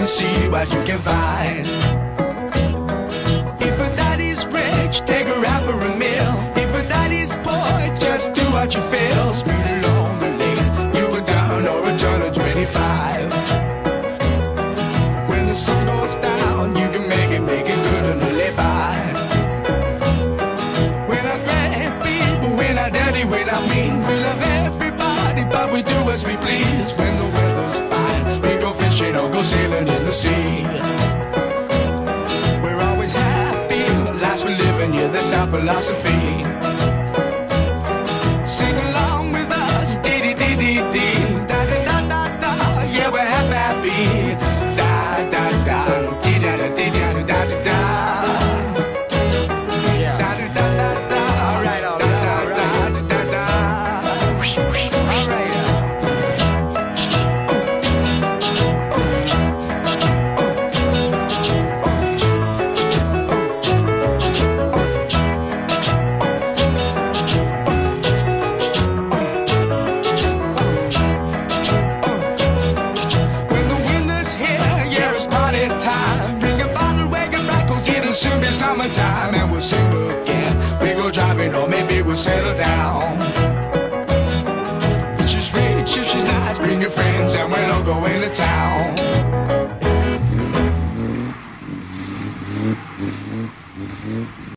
see what you can find. If a daddy's rich, take her out for a meal. If a daddy's poor, just do what you feel. Speed along the lane, you go down or a turn of 25. When the sun goes down, you can make it good and live by. When I threaten people, when I dirty, when I mean, we love everybody, but we do as we please. When the weather's fine, we go fishing or go sailing in the sea. We're always happy, life's for living, yeah, that's our philosophy. Sing along with us, dee-dee-dee-dee-dee, da-da-da-da-da, yeah, we're happy, da-da-da, dee-da-da-dee-da-da-da-da. Soon be summertime and we'll sing again. We go driving or maybe we'll settle down. If she's rich, if she's nice, bring your friends and we'll all go into town.